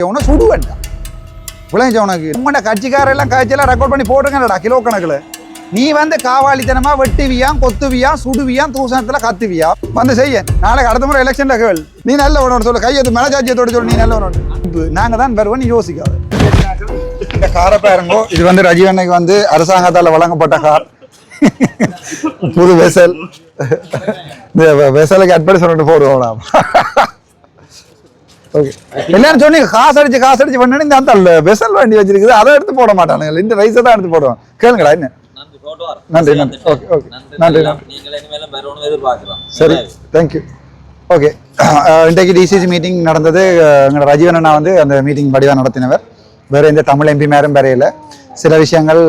உன சுடு வேண்டாம் விளைஞ்ச உனக்கு உங்களோட கட்சிக்காரெல்லாம் காய்ச்சலாம் ரெக்கார்ட் பண்ணி போட்டுருங்கடா கிலோ கணக்கில் நீ வந்து காவாலித்தனமா வெட்டுவியாம் கொத்துவியாம் சுடுவியாம் தூசணத்தில் கத்துவியா வந்து செய்ய நாளைக்கு அடுத்த முறை எலெக்ஷன்ல கேள் நீ நல்ல உணவு சொல்லு கையெழுத்து மனசாட்சியத்தோடு சொல்லு நீ நல்ல உணவு நாங்கள் தான் வருவோம் நீ யோசிக்காது இந்த காரை பாருங்கோ இது வந்து ரஜீவ் அன்னைக்கு வந்து அரசாங்கத்தால் வழங்கப்பட்ட கார் புது வெசல் இந்த வெசலுக்கு அட்படி சொல்லிட்டு போடுவோம் நாம் ஓகே எல்லாரும் சொன்னீங்க காசு அடிச்சு பண்ணி இந்த அந்த வெசல் வண்டி வச்சிருக்குது அதை எடுத்து போட மாட்டானுங்க இந்த ரைஸை தான் எடுத்து போடுவோம் கேளுங்கடா என்ன நன்றி நன்றி ஓகே ஓகே நன்றி சரி தேங்க்யூ ஓகே இன்றைக்கு டிசிசி மீட்டிங் நடந்தது எங்களோட ரஜீவன் அண்ணா வந்து அந்த மீட்டிங் படிவாக நடத்தினவர் வேறு எந்த தமிழ் எம்பி மேரும் வரையில் சில விஷயங்கள்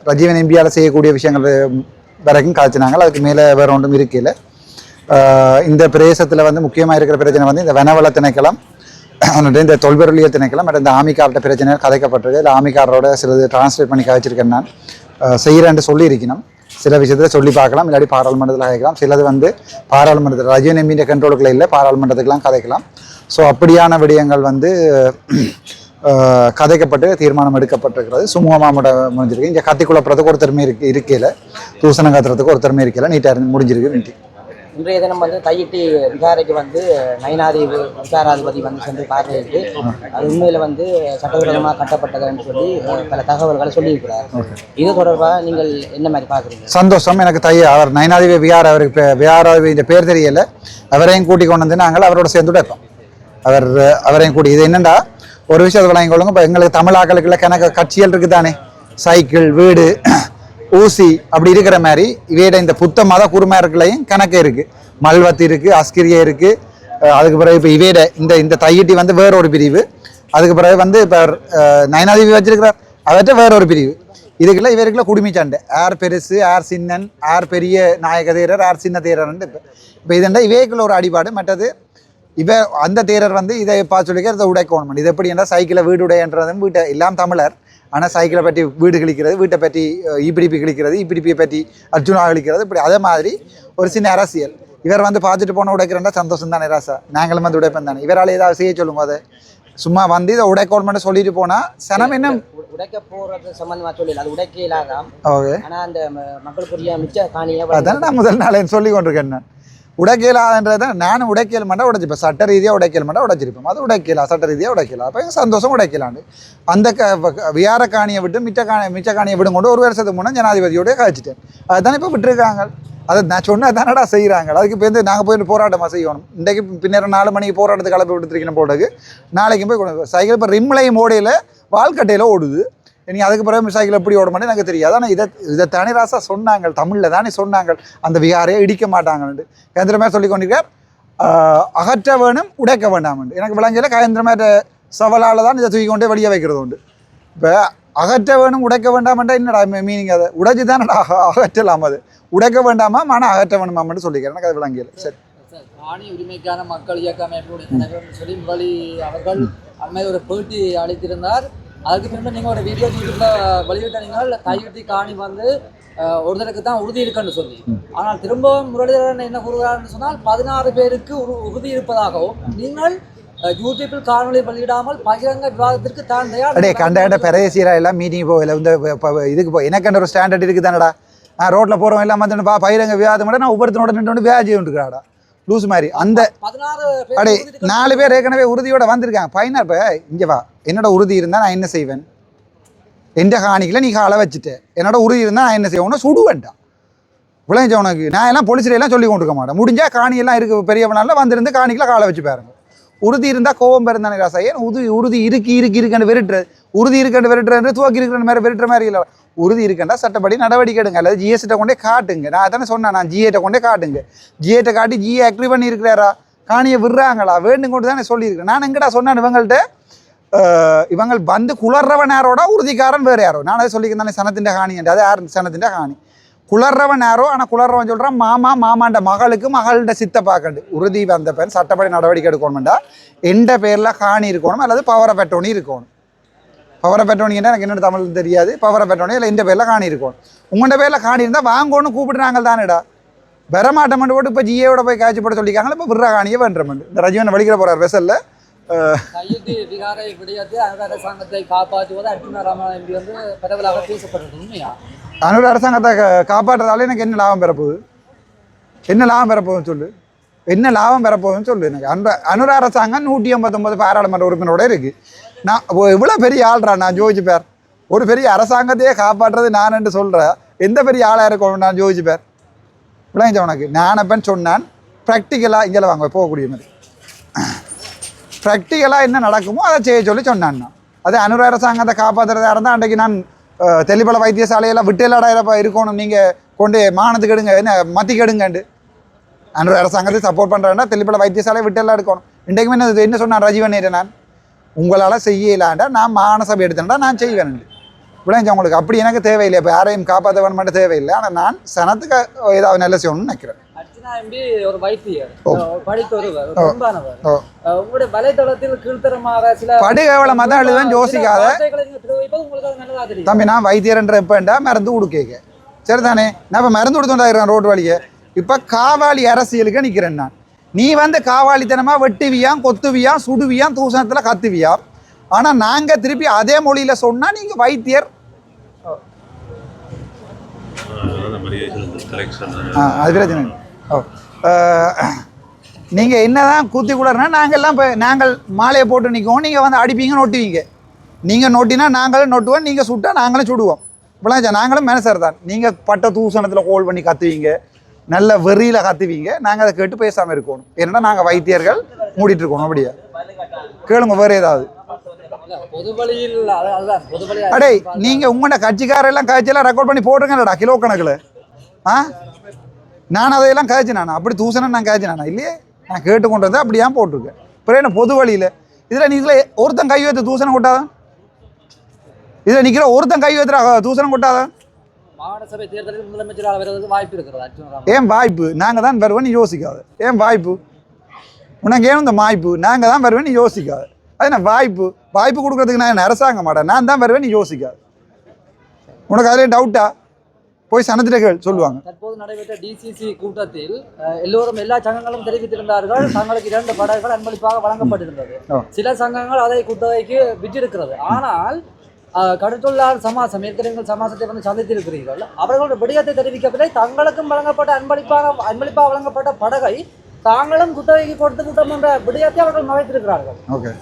ரஜீவன் எம்பியால் செய்யக்கூடிய விஷயங்கள் வரைக்கும் காய்ச்சினாங்க அதுக்கு மேலே வேறு ஒன்றும் இருக்கையில் இந்த பிரதேசத்தில் வந்து முக்கியமாக இருக்கிற பிரச்சனை வந்து இந்த வனவள திணைக்களம் இந்த தொல்பொருளிய திணைக்களம் மற்றும் இந்த ஆமிக்கார்ட்ட பிரச்சனை கதைக்கப்பட்டிருக்கு இல்லை ஆமிக்காரரோட சிலது டிரான்ஸ்லேட் பண்ணி கதைச்சிருக்கேன் நான் செய்கிறேன்னு சொல்லியிருக்கணும் சில விஷயத்தில் சொல்லி பார்க்கலாம் இல்லாட்டி பாராளுமன்றத்தில் கதைக்கலாம் சிலது வந்து பாராளுமன்றத்தில் ரஜீவன் எம்பியின் கண்ட்ரோலுக்குள்ள இல்லை பாராளுமன்றத்துக்கெலாம் கதைக்கலாம் ஸோ அப்படியான விடயங்கள் வந்து கதைக்கப்பட்டு தீர்மானம் எடுக்கப்பட்டிருக்கிறது சுமூகமாக முடிஞ்சிருக்கு இங்கே கத்தி குழப்பறதுக்கு ஒரு திறமை இருக்கையில் தூசணம் காத்துறதுக்கு ஒரு திறமை இருக்கையில் நீட்டாக முடிஞ்சிருக்கு மீட்டிங் இன்றைய தினம் வந்து தையிட்டி விகாரைக்கு வந்து நயினாதி விகாராதிபதி வந்து சென்று பார்வையிட்டு அது உண்மையில் வந்து சட்டவிரோதமாக கட்டப்பட்டதுன்னு சொல்லி பல தகவல்களை சொல்லியிருக்கிறார் இது தொடர்பாக நீங்கள் என்ன மாதிரி பார்க்குறீங்க சந்தோஷம் எனக்கு அவர் நயினாதி விகார் அவருக்கு விகாராதிபதி இந்த பேர் தெரியல அவரையும் கூட்டி கொண்டு வந்து நாங்கள் அவரோட சேர்ந்து வைப்போம் அவரையும் கூட்டி இது என்னென்னா ஒரு விஷயத்தை வழங்கி கொள்ளுங்க இப்போ எங்களுக்கு தமிழாக்களுக்குள்ள கணக்கு கட்சிகள் இருக்குது தானே சைக்கிள் வீடு ஊசி அப்படி இருக்கிற மாதிரி இவையிட இந்த புத்த மத குருமார்களையும் கணக்கு இருக்குது மல்வத்து இருக்குது அஸ்கிரியா இருக்குது அதுக்கு பிறகு இப்போ இவையிட இந்த தையிட்டி வந்து வேற ஒரு பிரிவு அதுக்கு பிறகு வந்து இப்போ நயனாதிபதி வச்சிருக்கிறார் அவற்றை வேற ஒரு பிரிவு இதுக்குள்ள இவருக்குள்ள குடுமி சண்டை யார் பெருசு யார் சின்னன் யார் பெரிய நாயக தேரர் யார் சின்ன தேரர்ன்ட்டு இப்போ இதுண்டா இவைக்குள்ள ஒரு அடிபாடு மற்றது அந்த தேரர் வந்து இதை பார்த்து சொல்லிக்க இதை உடைக்கணும் இது எப்படி என்றால் சைக்கிளை வீடு உடையன்றதும் வீட்டை எல்லாம் தமிழர் ஆனால் சைக்கிளை பற்றி வீடு கிழிக்கிறது வீட்டை பற்றி இபிடிபி கிழிக்கிறது இபிடிபியை பற்றி அர்ஜுனா கிழிக்கிறது இப்படி அதே மாதிரி ஒரு சின்ன அரசியல் இவர் வந்து பார்த்துட்டு போன உடைக்கிறேன்டா சந்தோஷம் தானே ராசா நாங்களும் வந்து உடைப்பேன் தானே இவரால் ஏதாவது செய்ய சொல்லுங்க அதை சும்மா வந்து இதை உடைக்கணும்னு சொல்லிட்டு போனால் சனம் என்ன உடைக்க போகிறது சம்பந்தமாக சொல்லல அது உடைக்க இல்லாதான் ஓகே ஆனால் அந்த மக்களுக்குரிய மிச்ச காணியை அதானே நான் முதல் நாள் சொல்லி கொண்டிருக்கேன் நான் உடைக்கலான்றதை நானும் உடைக்கல் மாட்டா உடைச்சிப்பேன் சட்ட ரீதியாக உடைக்கல் மாட்டா உடைச்சிருப்பேன் அது உடைக்கலாம் சட்ட ரீதியாக உடைக்கலாம் அப்போ சந்தோஷம் உடைக்கலாண்டு அந்த வியார காணியை விட்டு மிச்ச காணியை விடும் கொண்டு ஒரு வருஷத்துக்கு முன்னே ஜனாதிபதியோடய காய்ச்சிட்டேன் அதுதானே இப்போ விட்டுருக்காங்க அதை நான் சொன்னால் தானடா செய்கிறாங்க அதுக்கு இப்போ வந்து நாங்கள் போய் போராட்டமாக செய்யணும் இன்றைக்கு பின்னர் 4 மணிக்கு போராட்டத்துக்கு கிளப்பி விட்டுருக்கணும் போட்டது நாளைக்கு போய் சைக்கிள் இப்போ ரிம்லையும் ஓடையில் வாழ்க்கட்டையில் ஓடுது நீங்கள் அதுக்கு பிறகு சைக்கிள் எப்படி ஓட மாட்டேன் எனக்கு தெரியாது ஆனால் இதை தானே ராசா சொன்னாங்க தமிழில் தானே சொன்னாங்க அந்த விகாரையை இடிக்க மாட்டாங்கன்ட்டு கேந்திரமே சொல்லி கொண்டிருக்கார் அகற்ற வேணும் உடைக்க வேண்டாம் எனக்கு விளங்கல கேந்திரமே சவலால் தான் இதை தூக்கி கொண்டே வெளியே வைக்கிறது உண்டு இப்போ அகற்ற வேணும் உடைக்க வேண்டாமண்டா என்னடா மீனிங் அதை உடைச்சி தான் அகற்றலாம் அது உடைக்க வேண்டாமா ஆனால் அகற்ற வேணுமான்னு சொல்லிக்கிறேன் எனக்கு அது விளங்கல சரி காணி உரிமைக்கான மக்கள் இயக்க அமைப்புடைய தலைவர் சொல்லி முதலி அவர்கள் அது ஒரு பேட்டி அளித்திருந்தார் அதுக்கு பின்பு நீங்கள் ஒரு வீடியோ வெளியிட்ட நீங்கள் தையிட்டி காணி வந்து ஒருத்தருக்கு தான் உறுதி இருக்குன்னு சொல்லி ஆனால் திரும்பவும் முரளிதரன் என்ன கூறுகிறார்னு சொன்னால் 16 பேருக்கு உறுதி இருப்பதாகவும் நீங்கள் யூடியூப்பில் காணொலி வெளியிடாமல் பகிரங்க விவாதத்திற்கு தான் தயார் கண்ட பெரேசியரா எல்லாம் மீட்டிங் போகல இந்த இதுக்கு போய் எனக்கு ஒரு ஸ்டாண்டர்ட் இருக்குது தானடா நான் ரோட்டில் போகிறோம் எல்லாம் வந்து பகிரங்க விவாதம் விட நான் ஒவ்வொருத்தனோட நின்று வியாஜி உண்டுக்கிறாடா லூஸ் மாதிரி அந்த 4 பேர் ஏற்கனவே உறுதியோட வந்திருக்காங்க பையனா இப்போ இங்கே வா என்னோட உறுதி இருந்தால் நான் என்ன செய்வேன் எந்த காணிக்கில் நீ காலை வச்சுட்டு என்னோட உறுதி இருந்தால் நான் என்ன செய்வேன்னா சுடுவேன்டா விளைஞ்ச உனக்கு நான் எல்லாம் போலீஸ்லாம் சொல்லி கொண்டிருக்க மாட்டேன் முடிஞ்சால் காணியெல்லாம் இருக்குது பெரியவனால வந்திருந்து காணிக்கில் காலை வச்சு பாருங்க உறுதி இருந்தால் கோவம் பெருந்தானே ராசா ஏன் உறுதி இருக்குன்னு வெறுட்டுறது உறுதி இருக்குன்னு வெறுட்டுறது துவக்கி இருக்கிற மாதிரி வெறுட்டுற மாதிரி இல்லை உறுதி இருக்கண்டா சட்டப்படி நடவடிக்கை எடுங்க அல்லது ஜிஎஸ்கிட்ட கொண்டே காட்டுங்க நான் தானே சொன்னேன் நான் ஜிஏட்ட கொண்டே காட்டுங்க ஜிஏட்ட காட்டி ஜிஏ அக்ரி பண்ணி இருக்கிறாரா காணியை விடுறாங்களா வேண்டும் கொண்டு தானே சொல்லியிருக்கேன் நான் எங்கடா சொன்னேன் இவங்கள்ட்ட இவங்க வந்து குளர்றவன் யாரோட உறுதிக்காரன் வேறு யாரோ நான் அதை சொல்லிக்கிறேன் தானே சனத்தின் காணி என்று அது யார் சனத்தின் காணி குளர்றவன் யாரோ ஆனால் குளர்றவன் சொல்கிறான் மாமாண்ட மகளுக்கு மகள்கிட்ட சித்த பார்க்கண்டு உறுதி வந்த பெண் சட்டப்படி நடவடிக்கை எடுக்கணும்டா எந்த பேரில் காணி இருக்கணும் அல்லது பவரை பெட்டோனி இருக்கணும் பவரை பெட்டோனின்னா எனக்கு என்னென்ன தமிழ் தெரியாது பவரை பெட்டோனி இல்லை இந்த பேரில் காணி இருக்கணும் உங்கள்கிட்ட பேரில் காணி இருந்தால் வாங்கணும்னு கூப்பிடுறாங்க தானேடா வரமாட்டோம்னு போட்டு இப்போ ஜிஏவோட போய் காய்ச்சி போட சொல்லிக்காங்களா இப்போ விடுற காணியை வேண்டுறமெண்டு இந்த ரஜீவனை வலிக்கிற போகிறார் வெசலில் கையெழுத்து விகாரை விடயத்தை அரசாங்கத்தை காப்பாற்றுவது அர்ஜுன ராமன் எம்பி வந்து பரவலாக பேசப்படுறது உண்மையா? அனுர அரசாங்கத்தை காப்பாற்றுறதால எனக்கு என்ன லாபம் பெறப்போகுது? என்ன லாபம் பெறப்போகுதுன்னு சொல்லு. என்ன லாபம் பெறப்போகுதுன்னு சொல்லு. எனக்கு அனுர அரசாங்கம் 189 பாராளுமன்ற உறுப்பினரோட இருக்குது. நான் இவ்வளோ பெரிய ஆள்றா நான் ஜோதிச்சு பேர். ஒரு பெரிய அரசாங்கத்தையே காப்பாற்றுறது நான் என்று சொல்கிறேன். எந்த பெரிய ஆளாக இருக்கணும் நான் ஜோதிச்சு பேர். விளைஞ்ச உனக்கு நான் அப்பன்னு சொன்னான். ப்ராக்டிக்கலாக இங்கே வாங்க போகக்கூடிய மாதிரி ப்ராக்டிக்கலாக என்ன நடக்குமோ அதை செய்ய சொல்லி சொன்னான். அது அனுர அரசாங்கத்தை காப்பாற்றுறதா இருந்தால் அன்றைக்கு நான் தெளிப்பல வைத்தியசாலையெல்லாம் விட்டுலாடாயிரப்பா இருக்கணும், நீங்கள் கொண்டு மானத்துக்கு எடுங்க, என்ன மத்திக்கு எடுங்கண்டு. அனுர அரசாங்கத்தை சப்போர்ட் பண்ணுறேன்னா தெளிப்பல வைத்தியசாலையை விட்டுலாம் எடுக்கணும். இன்றைக்குமே என்ன சொன்னான் ரஜீவன் நான், உங்களால் செய்யலாண்டா நான் மானசபை எடுத்தேன்டா நான் செய்வேன். விளைஞ்ச உங்களுக்கு அப்படி எனக்கு தேவையில்லை. இப்போ யாரையும் காப்பாற்ற வேணும் மட்டும் தேவையில்லை. ஆனால் நான் சனத்துக்கு ஏதாவது நல்ல செய்யணும்னு நினைக்கிறேன். அர்ச்சனா எம்பி ஒரு வைத்தியர், படித்தொருவர், பண்பானவர். உங்களுடைய வலைதளத்தில் கீழ்த்தரமாக சில படுகவளமாக தான் எழுதுவேன். யோசிக்காத உங்களுக்கு தம்பி, நான் வைத்தியர்ன்ற எப்போண்டா மருந்து கொடுக்க சரிதானே. நான் இப்போ மருந்து கொடுத்துட்டாக்கிறேன் ரோடு வழியை. இப்போ காவாலி அரசியலுக்கு நிற்கிறேன் நான். நீ வந்து காவாலித்தனமாக வெட்டுவியாம், கொத்துவியாம், சுடுவியாம், தூசணத்தில் கத்துவியா. ஆனால் நாங்கள் திருப்பி அதே மொழியில் சொன்னால் நீங்கள் வைத்தியர். அது பிரச்சனை. நீங்கள் என்ன தான் கூத்தி கூடனா நாங்கள்லாம் இப்போ நாங்கள் மாலையை போட்டு நிற்குவோம். நீங்கள் வந்து அடிப்பீங்க, நொட்டுவீங்க. நீங்கள் நொட்டினா நாங்களும் நொட்டுவோம், நீங்கள் சுட்டா நாங்களும் சுடுவோம். இப்போலாம் நாங்களும் மேனசர் தான். நீங்கள் பட்ட தூசணத்தில் கோல் பண்ணி கத்துவீங்க, நல்ல வெறியில் கத்துவீங்க. நாங்கள் அதை கேட்டு பேசாமல் இருக்கணும். ஏன்னா நாங்கள் வைத்தியர்கள் மூடிட்டு இருக்கணும். அப்படியா கேளுங்க வேறு ஏதாவது. அடே நீங்கள் உங்களோட கட்சிக்காரெல்லாம் காய்ச்சலாம் ரெக்கார்ட் பண்ணி போட்டுருங்கடா கிலோ கணக்கில். நான் அதையெல்லாம் காய்ச்சி நான் அப்படி தூசணம் நான் காய்ச்சி நானா இல்லையே. நான் கேட்டு கொண்டு வந்து அப்படியா போட்டிருக்கேன். அப்புறம் என்ன பொது வழியில் இதில் நீங்களே ஒருத்தன் கை வைத்து தூசணம் கொட்டாதான். இதில் நிற்கிற ஒருத்தன் கை வைத்துற தூசணம் கொட்டாதான். மாகாண சபை தேர்தலில் முதலமைச்சராக வருவதற்கு வாய்ப்பு இருக்கிறது. ஏன் வாய்ப்பு? நாங்கள் தான் வருவேன்னு யோசிக்காது. ஏன் வாய்ப்பு? உனக்கு ஏன் இந்த வாய்ப்பு? நாங்கள் தான் வருவேன்னு யோசிக்காது. அது என்ன வாய்ப்பு? வாய்ப்பு கொடுக்குறதுக்கு நான் அரசாங்க மாட்டேன். நான் தான் வருவேன்னு யோசிக்காது. உனக்கு அதிலே டவுட்டா? போய் சனத்திட்ட கேள் சொல்லுவாங்க. தற்போது நடைபெற்ற டிசிசி கூட்டத்தில் எல்லோரும் எல்லா சங்கங்களும் தெரிவித்திருந்தார்கள் தங்களுக்கு 2 படகுகள் அன்பளிப்பாக வழங்கப்பட்டிருந்தது. சில சங்கங்கள் அதை குத்தகைக்கு விற்றிருக்கிறது. ஆனால் கடற்தொழிலாளர் சமாசம், ஏற்கனவே சமாசத்தை வந்து சந்தித்திருக்கிறீர்கள். அவர்களோட விடயத்தை தெரிவிக்கவில்லை. தங்களுக்கும் வழங்கப்பட்ட அன்பளிப்பாக வழங்கப்பட்ட படகை தாங்களும் குத்தகைக்கு கொடுத்து விட்டோம் என்ற விடயத்தை அவர்கள் மறைத்திருக்கிறார்கள்.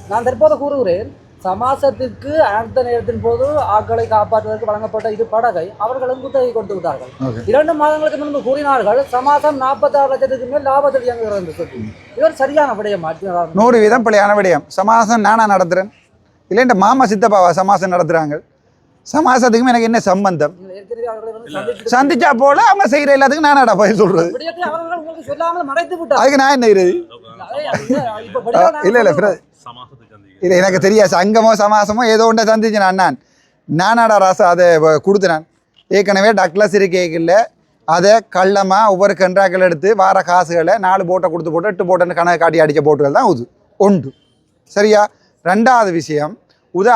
நான் தற்போது கூறுகிறேன், சமாசத்திற்கு அந்த நேரத்தின் போது ஆக்களை காப்பாற்றுவதற்கு வழங்கப்பட்ட இது படகை அவர்களும் குத்தகை கொடுத்து விட்டார்கள். 2 மாதங்களுக்கு முன்பு கூறினார்கள் சமாசம் 46 லட்சத்துக்கு மேல் லாபத்தில் இயங்குகிறது என்று சொல்லி. இது ஒரு சரியான விடயம். 100% பிள்ளையான விடயம். சமாசம் நானா நடத்துறேன் இல்லை இந்த மாமா சித்தப்பாவா சமாசம் நடத்துறாங்க? சமாசத்துக்கும் எனக்கு என்ன சம்பந்தம்? சந்திச்சா போல அவங்க செய்யற எல்லாத்துக்கும் நானாடா பதில் சொல்றது. அதுக்கு நான் என்ன இல்லை இல்லை இல்லை எனக்கு தெரியாது. சங்கமோ சமாசமோ ஏதோ ஒன்றை சந்திச்சு நானாடா ராசா அதை கொடுத்துனான். ஏற்கனவே டக்ளஸ் இருக்கையில் அதை கள்ளமாக ஒவ்வொரு கன்றாக்கள் எடுத்து வார காசுகளை 4 போட்டை கொடுத்து போட்டு 8 போட்டன்னு கணக்கு காட்டி அடித்த போட்டுகள் தான் உண்டு. சரியா? 2வது விஷயம்,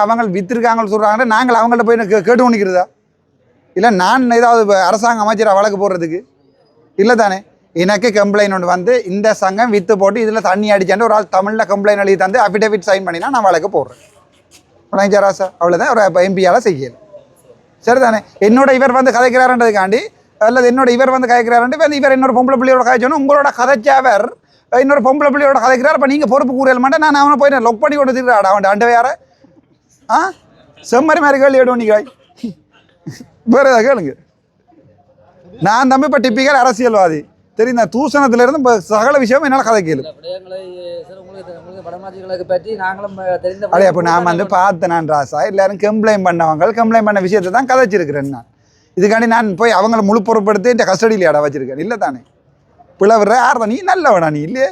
அவங்க விற்றுருக்காங்கன்னு சொல்கிறாங்க. நாங்கள் அவங்கள்ட்ட போய் கேட்டு கொண்டிருக்கிறதா? இல்லை நான் ஏதாவது அரசாங்க அமைச்சராக வழக்கு போடுறதுக்கு இல்லை தானே. எனக்கு கம்ப்ளைண்ட் ஒன்று வந்து இந்த சங்கம் விற்று போட்டு இதில் தண்ணி அடிச்சாண்டு ஒரு ஆள் தமிழில் கம்ப்ளைண்ட் எழுதி தந்து அஃபிடேவிட் சைன் பண்ணினா நான் வழக்கு போடுறேன். ராசா அவ்வளோதான். ஒரு எம்பியால் செய்யலை. சரிதானே. என்னோட இவர் வந்து கதைக்கிறாருன்றதுக்காண்டி அல்லது என்னோட இவர் வந்து கதைக்கிறாருன்ட்டு இவர் இன்னொரு பொம்பளை பிள்ளையோட கதைச்சோன்னு உங்களோட கதைச்சவர் இன்னொரு பொம்பளை பிள்ளையோட கதைக்கிறார். இப்போ நீங்கள் பொறுப்பு கூறியல் மாட்டேன். நான் அவனை போய் லொக் பண்ணி கொடுத்துருக்காடா அவன் அண்டை வேற செம்மறி மாதிரி கேள்வி எடுவோம். நீங்கள் வேறு ஏதாவது கேளுங்க. நான் தம்பி இப்போ டிப்பிக்கல் அரசியல்வாதி தெரியும். நான் தூசணத்திலிருந்து இப்போ சகல விஷயம் என்னால் கதை கேளு. அடே அப்போ நான் வந்து பார்த்தேன் நான் ராசா எல்லாரும் கம்ப்ளைண்ட் பண்ண விஷயத்தை தான் கதைச்சிருக்கிறேன். நான் இதுக்காண்டி நான் போய் அவங்கள முழு பொறுப்படுத்தி இந்த கஸ்டடியில் இடம் வச்சிருக்கேன். இல்லை தானே. பிளவுற யார் தான் நீ நல்லவனா? நீ இல்லையே.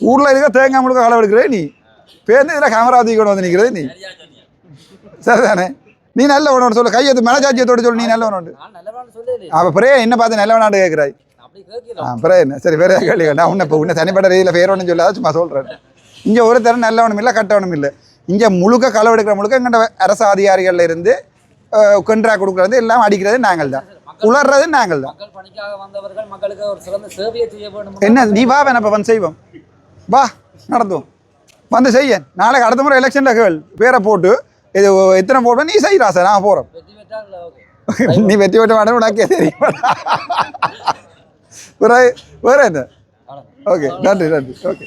ஊரில் இருக்க தேங்காய் முழுக்க களை எடுக்கிறே நீ. பேருந்து இதில் கேமராவதி கூட வந்து நிற்கிறது நீ. சரிதானே. நீ நல்லவனோட சொல்லு. கையெழுத்து மனச்சாட்சியத்தோடு சொல்லு. நீ நல்லவனோடு. அப்போ பிரே என்ன பார்த்து நல்லவனாட்டு கேட்குறாய்? பிரே என்ன சரி வேற கேள்வி. நான் உன்னை தனிப்பட்ட ரீதியில் பேரோன்னு சொல்லாத சும்மா சொல்கிறேன். இங்கே ஒரு தரம் நல்லவனும் இல்லை கட்டவனும் இல்லை. இங்கே முழுக்க களவு எடுக்கிற முழுக்க எங்கள்ட அரசு அதிகாரிகளில் இருந்து கொன்றா கொடுக்குறது எல்லாம் அடிக்கிறது நாங்கள் தான். உளர்றது நாங்கள் தான். என்ன நீ வா வேணா இப்போ வந்து செய்வோம். வா நடத்துவோம். வந்து செய்ய நாளைக்கு அடுத்த முறை எலெக்ஷனில் கேள் பேரை போட்டு இது எத்தனை போட்டோம் நீ செய்கிறா சார் நான் போகிறோம் வெற்றி பெற்றால் ஓகே நீ வெற்றி பெற்ற மாட்டேன் உனக்கே தெரியும் வேற என்ன ஓகே நன்றி ஓகே